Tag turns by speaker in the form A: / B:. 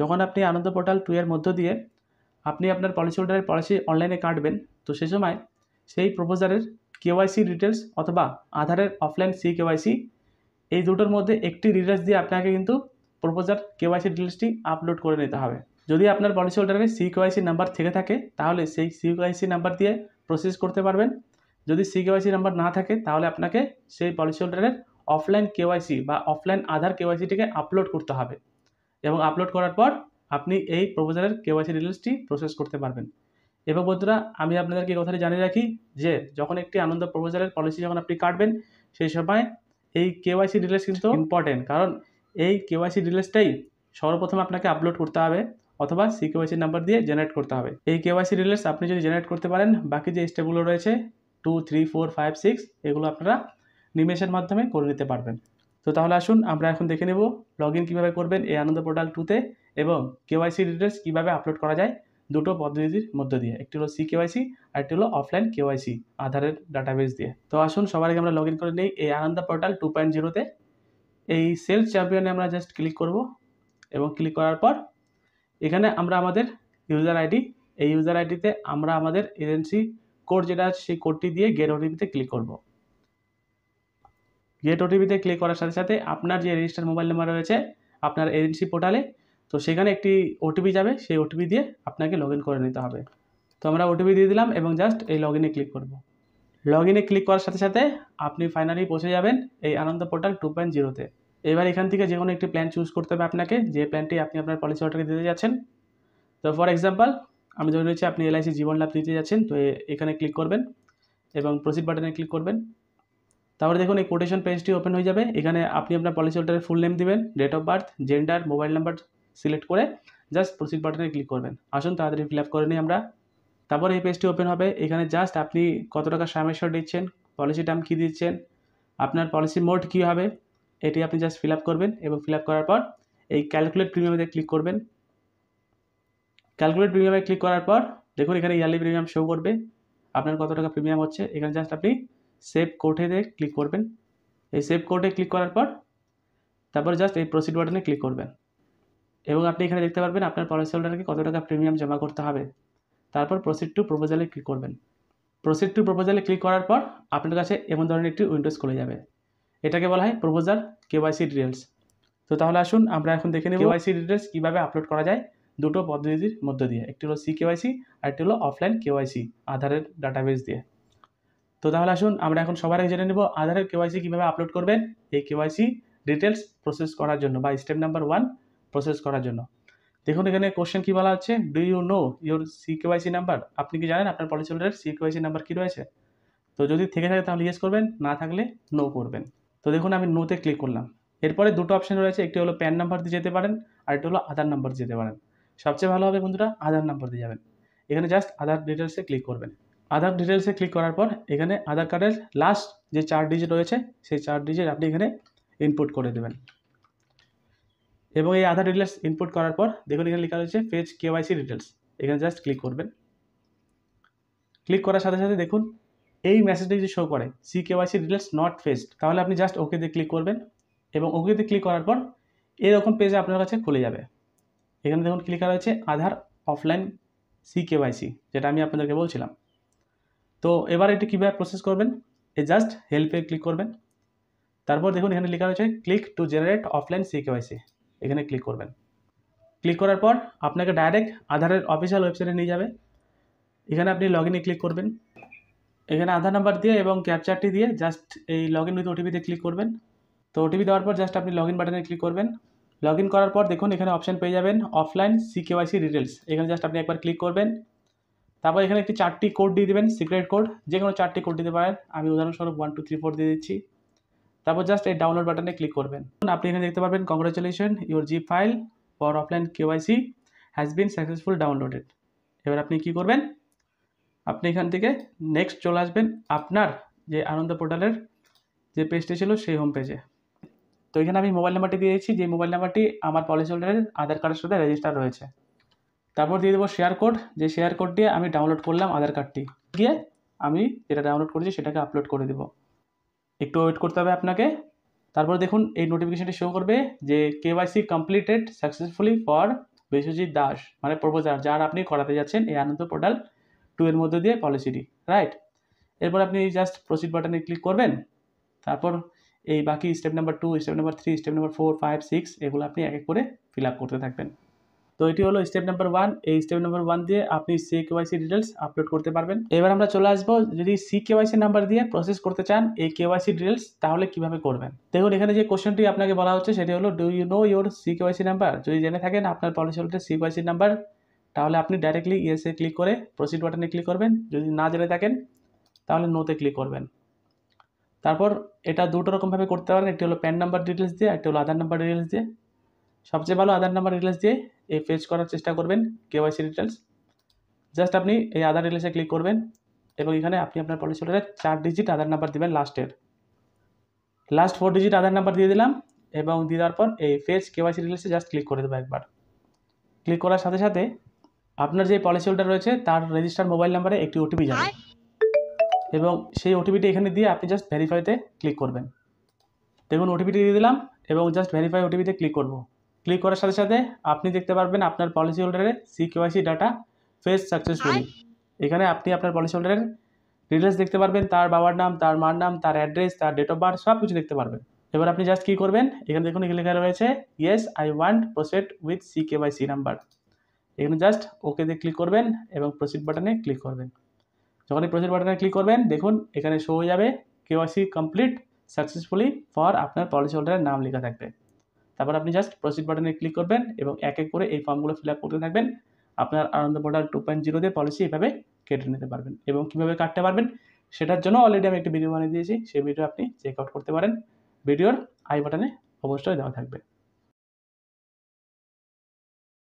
A: যখন আপনি আনন্দ পোর্টাল 2 এর মধ্য দিয়ে আপনি আপনার পলিসি হোল্ডারের পলিসি অনলাইনে কাটবেন, তো সে সময় সেই প্রপোজারের কেওয়াইসি ডিটেলস অথবা আধারের অফলাইন কেওয়াইসি এই দুটোর মধ্যে একটি ডিটেলস দিয়ে আপনাকে কিন্তু প্রপোজার কেওয়াইসি ডিটেলসটি আপলোড করে নিতে হবে। যদি আপনার পলিসি হোল্ডারের কেওয়াইসি নাম্বার থেকে থাকে তাহলে সেই কেওয়াইসি নাম্বার দিয়ে প্রসেস করতে পারবেন। যদি কেওয়াইসি নাম্বার না থাকে তাহলে আপনাকে সেই পলিসি হোল্ডারের অফলাইন কেওয়াইসি বা অফলাইন আধার কেওয়াইসিটিকে আপলোড করতে হবে এবং আপলোড করার পর আপনি এই প্রপোজালের কেওয়াইসি ডিটেলসটি প্রসেস করতে পারবেন। এবং বন্ধুরা, আমি আপনাদেরকে এই কথাটি জানিয়ে রাখি যে যখন একটি আনন্দ প্রপোজালের পলিসি যখন আপনি কাটবেন সেই সময় এই কেওয়াইসি ডিটেলস কিন্তু ইম্পর্টেন্ট, কারণ এই কেওয়াইসি ডিটেলসটাই সর্বপ্রথম আপনাকে আপলোড করতে হবে অথবা কেওয়াইসি নাম্বার দিয়ে জেনারেট করতে হবে। এই কেওয়াইসি ডিটেলস আপনি যদি জেনারেট করতে পারেন, বাকি যে স্টেপগুলো রয়েছে 2, 3, 4, 5, 6 এগুলো আপনারা নিমেষের মাধ্যমে করে নিতে পারবেন। তো তাহলে আসুন আমরা এখন দেখে নেব লগইন কীভাবে করবেন এই আনন্দ পোর্টাল 2তে এবং কেওয়াইসি ডিটেলস কীভাবে আপলোড করা যায় দুটো পদ্ধতির মধ্য দিয়ে। একটি হলো কেওয়াইসি আর একটি হলো অফলাইন কেওয়াইসি আধারের ডাটাবেস দিয়ে। তো আসুন সবার আগে আমরা লগইন করে নিই এই আনন্দ পোর্টাল 2.0তে। এই সেলস চ্যাম্পিয়নে আমরা জাস্ট ক্লিক করব এবং ক্লিক করার পর এখানে আমরা আমাদের ইউজার আইডি, এই ইউজার আইডিতে আমরা আমাদের এজেন্সি কোড যেটা আছে সেই কোডটি দিয়ে গেট ওটিপিতে ক্লিক করব। গেট ওটিপিতে ক্লিক করার সাথে সাথে আপনার যে রেজিস্টার মোবাইল নাম্বার রয়েছে আপনার এজেন্সি পোর্টালে, তো সেখানে একটি ওটিপি যাবে, সেই ওটিপি দিয়ে আপনাকে লগইন করে নিতে হবে। তো আমরা ওটিপি দিয়ে দিলাম এবং জাস্ট এই লগইনে ক্লিক করব। লগইনে ক্লিক করার সাথে সাথে আপনি ফাইনালি পৌঁছে যাবেন এই আনন্দ পোর্টাল 2.0তে। এবার এখান থেকে যে কোনো একটি প্ল্যান চুজ করতে হবে আপনাকে, যে প্ল্যানটি আপনি আপনার পলিসি হোল্ডারকে দিতে যাচ্ছেন। তো ফর এক্সাম্পল আমি ধরে নিচ্ছি আপনি LIC জীবন লাভ দিতে যাচ্ছেন, তো এখানে ক্লিক করবেন এবং প্রসিড বাটনে ক্লিক করবেন। তারপরে দেখুন এই কোটেশন পেজটি ওপেন হয়ে যাবে। এখানে আপনি আপনার পলিসি হোল্ডারের ফুল নেম দিবেন, date of birth, gender, mobile number select করে জাস্ট প্রসিড বাটনে ক্লিক করবেন। আসুন তাড়াতাড়ি ফিল আপ করে নিই আমরা। তারপর এই পেজটি ওপেন হবে। এখানে জাস্ট আপনি কত টাকা সামেশ্বর দিচ্ছেন, পলিসি টার্ম কী দিচ্ছেন, আপনার পলিসি মোড কী হবে, এটি আপনি জাস্ট ফিল আপ করবেন এবং ফিল আপ করার পর এই ক্যালকুলেট প্রিমিয়ামে ক্লিক করবেন। ক্যালকুলেট প্রিমিয়ামে ক্লিক করার পর দেখুন এখানে ইয়ারলি প্রিমিয়াম শো করবে, আপনার কত টাকা প্রিমিয়াম হচ্ছে। এখানে জাস্ট আপনি সেভ কোডে ক্লিক করবেন। এই সেভ কোডে ক্লিক করার পর তারপর জাস্ট এই প্রসিড বাটনে ক্লিক করবেন এবং আপনি এখানে দেখতে পারবেন আপনার পলিসি হোল্ডারকে কত টাকা প্রিমিয়াম জমা করতে হবে। তারপর প্রসিড টু প্রপোজালে ক্লিক করবেন। প্রসিড টু প্রপোজালে ক্লিক করার পর আপনার কাছে এমন ধরনের একটি উইন্ডোজ খুলে যাবে। এটাকে বলা হয় প্রপোজার কেওয়াইসি ডিটেলস। তো তাহলে আসুন আমরা এখন দেখে নেব কেওয়াইসি ডিটেলস কীভাবে আপলোড করা যায় দুটো পদ্ধতির মধ্য দিয়ে। একটি হলো কেওয়াইসি আর একটি হলো অফলাইন কেওয়াইসি আধারের ডাটাবেস দিয়ে। তো তাহলে আসুন আমরা এখন সবার আগে জেনে নেব আধারের কেওয়াইসি কীভাবে আপলোড করবেন এই কেওয়াইসি ডিটেলস প্রসেস করার জন্য বা স্টেপ নাম্বার 1 প্রসেস করার জন্য। দেখুন এখানে কোশ্চেন কী বলা হচ্ছে, do you know your KYC number. আপনি কি জানেন আপনার পলিসি হোল্ডারের কেওয়াইসি নাম্বার কী রয়েছে? তো যদি থেকে থাকে তাহলে ইয়েস করবেন, না থাকলে নো করবেন। তো দেখুন আমি নোতে ক্লিক করলাম। এরপরে দুটো অপশন রয়েছে, একটি হলো প্যান নাম্বার দিয়ে যেতে পারেন আর একটি হলো আধার নাম্বার দিয়ে যেতে পারেন। সবচেয়ে ভালো হবে বন্ধুরা আধার নাম্বার দিয়ে যাবেন। এখানে জাস্ট আধার ডিটেলসে ক্লিক করবেন। আধার ডিটেলসে ক্লিক করার পর এখানে আধার কার্ডের লাস্ট যে 4 ডিজিট রয়েছে সেই 4 ডিজিট আপনি এখানে ইনপুট করে দেবেন এবং এই আধার ডিটেলস ইনপুট করার পর দেখুন এখানে লেখা রয়েছে ফেচ কেওয়াইসি ডিটেলস। এখানে জাস্ট ক্লিক করবেন। ক্লিক করার সাথে সাথে দেখুন এই মেসেজটি যে শো করে কেওয়াইসি ডিটেলস নট ফেচড, তাহলে আপনি জাস্ট ওকেতে ক্লিক করবেন এবং ওকেতে ক্লিক করার পর এরকম পেজে আপনার কাছে খুলে যাবে। এখানে দেখুন ক্লিক করা হয়েছে আধার অফলাইন কেওয়াইসি, যেটা আমি আপনাদেরকে বলছিলাম। তো এবার এটি কীভাবে প্রসেস করবেন, এই জাস্ট হেল্পে ক্লিক করবেন। তারপর দেখুন এখানে লেখা রয়েছে click to generate offline KYC, এখানে ক্লিক করবেন। ক্লিক করার পর আপনাকে ডাইরেক্ট আধারের অফিসিয়াল ওয়েবসাইটে নিয়ে যাবে। এখানে আপনি লগইনে ক্লিক করবেন। এখানে আধার নাম্বার দিয়ে এবং ক্যাপচারটি দিয়ে জাস্ট এই লগইন উইথ ওটিপিতে ক্লিক করবেন। তো ওটিপি দেওয়ার পর জাস্ট আপনি লগইন বাটনে ক্লিক করবেন। লগইন করার পর দেখুন এখানে অপশান পেয়ে যাবেন অফলাইন কেওয়াইসি ডিটেলস, এখানে জাস্ট আপনি একবার ক্লিক করবেন। তারপর এখানে একটি 4টি কোড দিয়ে দেবেন, সিক্রেট কোড, যে কোনো 4টি কোড দিতে পারেন। আমি উদাহরণস্বরূপ 1 2 3 4 দিয়ে দিচ্ছি। তারপর জাস্ট এই ডাউনলোড বাটনে ক্লিক করবেন। আপনি এখানে দেখতে পারবেন congratulation your zip file for offline KYC has been successful downloaded. এবার আপনি কি করবেন, আপনি এখান থেকে নেক্সট চলে আসবেন আপনার যে আনন্দ পোর্টালের যে পেজটি ছিল সেই হোম পেজে। তো এখানে আমি মোবাইল নাম্বারটি দিয়েছি, যে মোবাইল নাম্বারটি আমার পলিসি হোল্ডারের আধার কার্ডের সাথে রেজিস্টার রয়েছে। তারপর দিয়ে দেবো শেয়ার কোড, যে শেয়ার কোড দিয়ে আমি ডাউনলোড করলাম আধার কার্ডটি, গিয়ে আমি যেটা ডাউনলোড করেছি সেটাকে আপলোড করে দেবো। একটু ওয়েট করতে হবে আপনাকে। তারপর দেখুন এই নোটিফিকেশনটি শো করবে যে KYC completed successfully for Biswajit Das মানে প্রপোজার, যার আপনি করাতে যাচ্ছেন এই আনন্দ পোর্টাল 2 এর মধ্যে দিয়ে পলিসিটি, রাইট। এরপর আপনি জাস্ট প্রসিড বাটনে ক্লিক করবেন। তারপর এই বাকি step number 2, step number 3, step number 4, 5, 6 এগুলো আপনি এক এক করে ফিল আপ করতে থাকবেন। তো এটি হলো স্টেপ নাম্বার 1। এই স্টেপ নাম্বার 1 দিয়ে আপনি সিকেওয়াইসি ডিটেলস আপলোড করতে পারবেন। এবার আমরা চলে আসবো, যদি সিকেওয়াইসি নাম্বার দিয়ে প্রসেস করতে চান এই কেওয়াইসি ডিটেলস, তাহলে কিভাবে করবেন। দেখুন এখানে যে কোশ্চেনটি আপনাকে বলা হচ্ছে সেটি হলো, do you know your CKYC number. যদি জেনে থাকেন আপনার পলিসি হোল্ডারের সিকেওয়াইসি নাম্বার, তাহলে আপনি ডাইরেক্টলি ইয়েসে ক্লিক করে প্রসিড বাটনে ক্লিক করবেন। যদি না জেনে থাকেন তাহলে নোতে ক্লিক করবেন। তারপর এটা দুটো রকমভাবে করতে পারেন, একটি হলো প্যান নাম্বার ডিটেলস দিয়ে, একটি হলো আধার নাম্বার ডিটেলস দিয়ে। সবচেয়ে ভালো আধার নাম্বার ডিটেলস দিয়ে এই ফেচ করার চেষ্টা করবেন কেওয়াইসি ডিটেলস। জাস্ট আপনি এই আধার ডিটেলসে ক্লিক করবেন এবং এখানে আপনি আপনার পলিসি হোল্ডারের 4 ডিজিট আধার নাম্বার দিবেন, লাস্ট 4 ডিজিট আধার নাম্বার দিয়ে দিলাম এবং দিয়ে দেওয়ার পর এই ফেচ কেওয়াইসি ডিটেলসে জাস্ট ক্লিক করে দেবো একবার। ক্লিক করার সাথে সাথে আপনার যে পলিসি হোল্ডার রয়েছে তার রেজিস্টার্ড মোবাইল নাম্বারে একটি ওটিপি যাবে এবং সেই ওটিপিটি এখানে দিয়ে আপনি জাস্ট ভেরিফাইতে ক্লিক করবেন। দেখুন ওটিপিটি দিয়ে দিলাম এবং জাস্ট ভেরিফাই ওটিপিতে ক্লিক করব। ক্লিক করার সাথে সাথে আপনি দেখতে পারবেন আপনার পলিসি হোল্ডারের সিকেওয়াইসি ডাটা ফেচ সাকসেসফুলি। এখানে আপনি আপনার পলিসি হোল্ডারের ডিটেলস দেখতে পারবেন, তার বাবার নাম, তার মার নাম, তার অ্যাড্রেস, তার ডেট অফ বার্থ, সব কিছু দেখতে পারবেন। এবার আপনি জাস্ট কী করবেন, এখানে দেখুন এখানে লেখা রয়েছে yes I want proceed with CKYC number. এখানে জাস্ট ওকেতে ক্লিক করবেন এবং প্রসিড বাটনে ক্লিক করবেন। যখনই প্রসিড বাটনে ক্লিক করবেন দেখুন এখানে শো হয়ে যাবে কেওয়াইসি কমপ্লিট সাকসেসফুলি ফর আপনার পলিসি হোল্ডারের নাম লেখা থাকবে। তারপর আপনি জাস্ট প্রসিড বাটনে ক্লিক করবেন এবং এক এক করে এই ফর্মগুলো ফিল আপ করতে থাকবেন। আপনার আনন্দ পোর্টাল 2.0 দিয়ে পলিসি এভাবে কেটে নিতে পারবেন এবং কীভাবে কাটতে পারবেন সেটার জন্য অলরেডি আমি একটি ভিডিও বানিয়ে দিয়েছি, সেই ভিডিও আপনি চেক আউট করতে পারেন। ভিডিওর আই বাটনে অবশ্যই দেওয়া থাকবে।